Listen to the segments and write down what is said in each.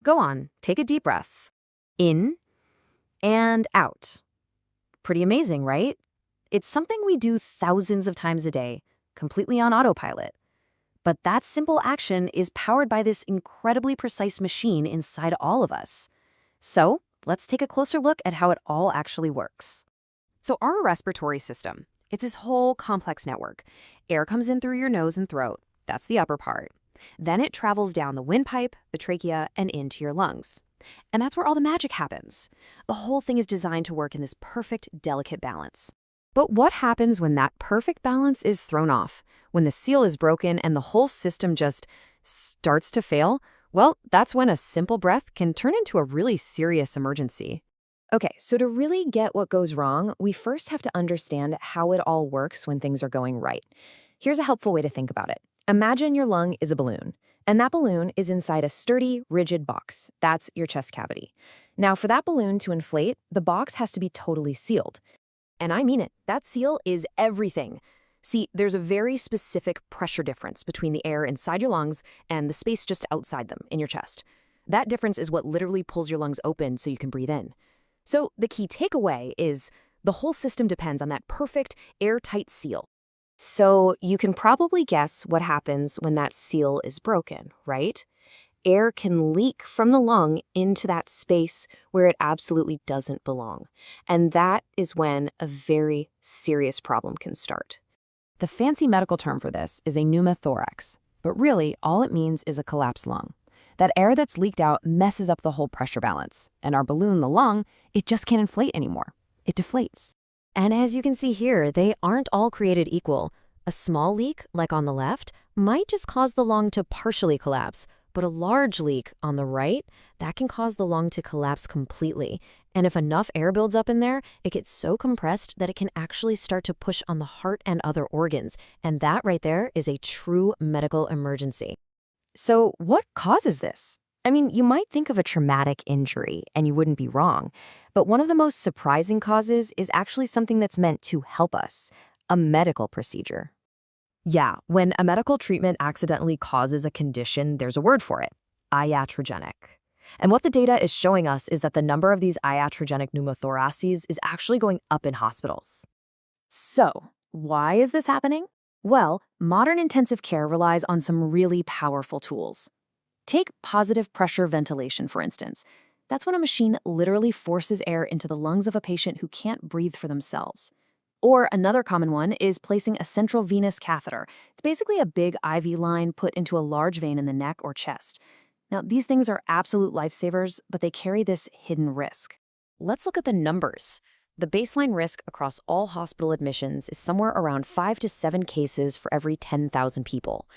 Go on, take a deep breath. In and out. Pretty amazing, right? It's something we do thousands of times a day, completely on autopilot. But that simple action is powered by this incredibly precise machine inside all of us. So, let's take a closer look at how it all actually works. So our respiratory system, it's this whole complex network. Air comes in through your nose and throat. That's the upper part. Then it travels down the windpipe, the trachea, and into your lungs. And that's where all the magic happens. The whole thing is designed to work in this perfect, delicate balance. But what happens when that perfect balance is thrown off? When the seal is broken and the whole system just starts to fail? Well, that's when a simple breath can turn into a really serious emergency. Okay, so to really get what goes wrong, we first have to understand how it all works when things are going right. Here's a helpful way to think about it. Imagine your lung is a balloon, and that balloon is inside a sturdy, rigid box. That's your chest cavity. Now, for that balloon to inflate, the box has to be totally sealed. And I mean it, that seal is everything. See, there's a very specific pressure difference between the air inside your lungs and the space just outside them in your chest. That difference is what literally pulls your lungs open so you can breathe in. So the key takeaway is the whole system depends on that perfect, airtight seal. So you can probably guess what happens when that seal is broken, right? Air can leak from the lung into that space where it absolutely doesn't belong. And that is when a very serious problem can start. The fancy medical term for this is a pneumothorax, but really all it means is a collapsed lung. That air that's leaked out messes up the whole pressure balance, and our balloon, the lung, it just can't inflate anymore. It deflates. And as you can see here, they aren't all created equal. A small leak, like on the left, might just cause the lung to partially collapse, but a large leak on the right, that can cause the lung to collapse completely. And if enough air builds up in there, it gets so compressed that it can actually start to push on the heart and other organs. And that right there is a true medical emergency. So what causes this? I mean, you might think of a traumatic injury, and you wouldn't be wrong. But one of the most surprising causes is actually something that's meant to help us, a medical procedure. Yeah, when a medical treatment accidentally causes a condition, there's a word for it, iatrogenic. And what the data is showing us is that the number of these iatrogenic pneumothoraces is actually going up in hospitals. So, why is this happening? Well, modern intensive care relies on some really powerful tools. Take positive pressure ventilation, for instance. That's when a machine literally forces air into the lungs of a patient who can't breathe for themselves. Or another common one is placing a central venous catheter. It's basically a big IV line put into a large vein in the neck or chest. Now, these things are absolute lifesavers, but they carry this hidden risk. Let's look at the numbers. The baseline risk across all hospital admissions is somewhere around 5 to 7 cases for every 10,000 people.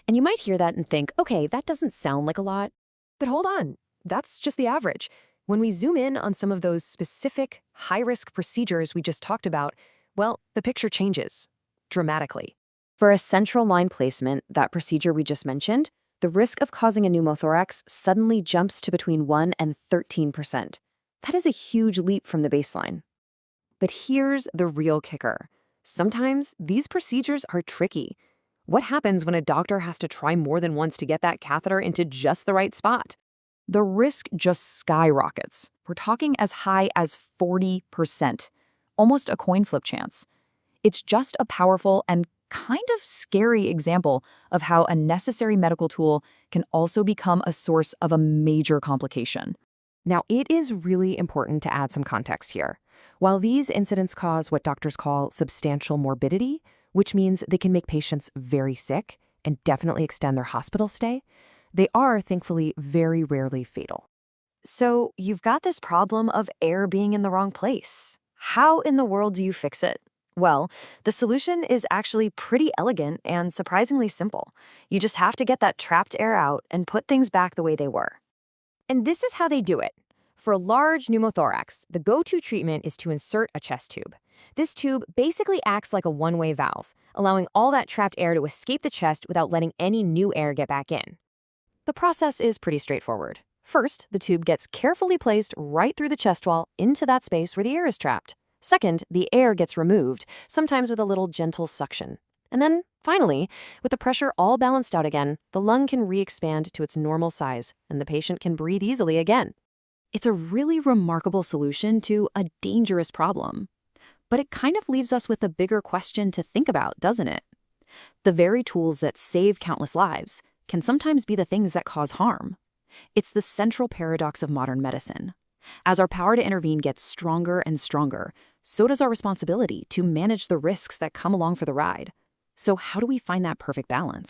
And you might hear that and think, okay, that doesn't sound like a lot. But hold on, that's just the average. When we zoom in on some of those specific high-risk procedures we just talked about, well, the picture changes dramatically. For a central line placement, that procedure we just mentioned, the risk of causing a pneumothorax suddenly jumps to between 1 and 13%. That is a huge leap from the baseline. But here's the real kicker. Sometimes these procedures are tricky. What happens when a doctor has to try more than once to get that catheter into just the right spot? The risk just skyrockets. We're talking as high as 40%, almost a coin flip chance. It's just a powerful and kind of scary example of how a necessary medical tool can also become a source of a major complication. Now, it is really important to add some context here. While these incidents cause what doctors call substantial morbidity, which means they can make patients very sick and definitely extend their hospital stay, they are, thankfully, very rarely fatal. So you've got this problem of air being in the wrong place. How in the world do you fix it? Well, the solution is actually pretty elegant and surprisingly simple. You just have to get that trapped air out and put things back the way they were. And this is how they do it. For a large pneumothorax, the go-to treatment is to insert a chest tube. This tube basically acts like a one-way valve, allowing all that trapped air to escape the chest without letting any new air get back in. The process is pretty straightforward. First, the tube gets carefully placed right through the chest wall into that space where the air is trapped. Second, the air gets removed, sometimes with a little gentle suction. And then, finally, with the pressure all balanced out again, the lung can re-expand to its normal size, and the patient can breathe easily again. It's a really remarkable solution to a dangerous problem. But it kind of leaves us with a bigger question to think about, doesn't it? The very tools that save countless lives can sometimes be the things that cause harm. It's the central paradox of modern medicine. As our power to intervene gets stronger and stronger, so does our responsibility to manage the risks that come along for the ride. So how do we find that perfect balance?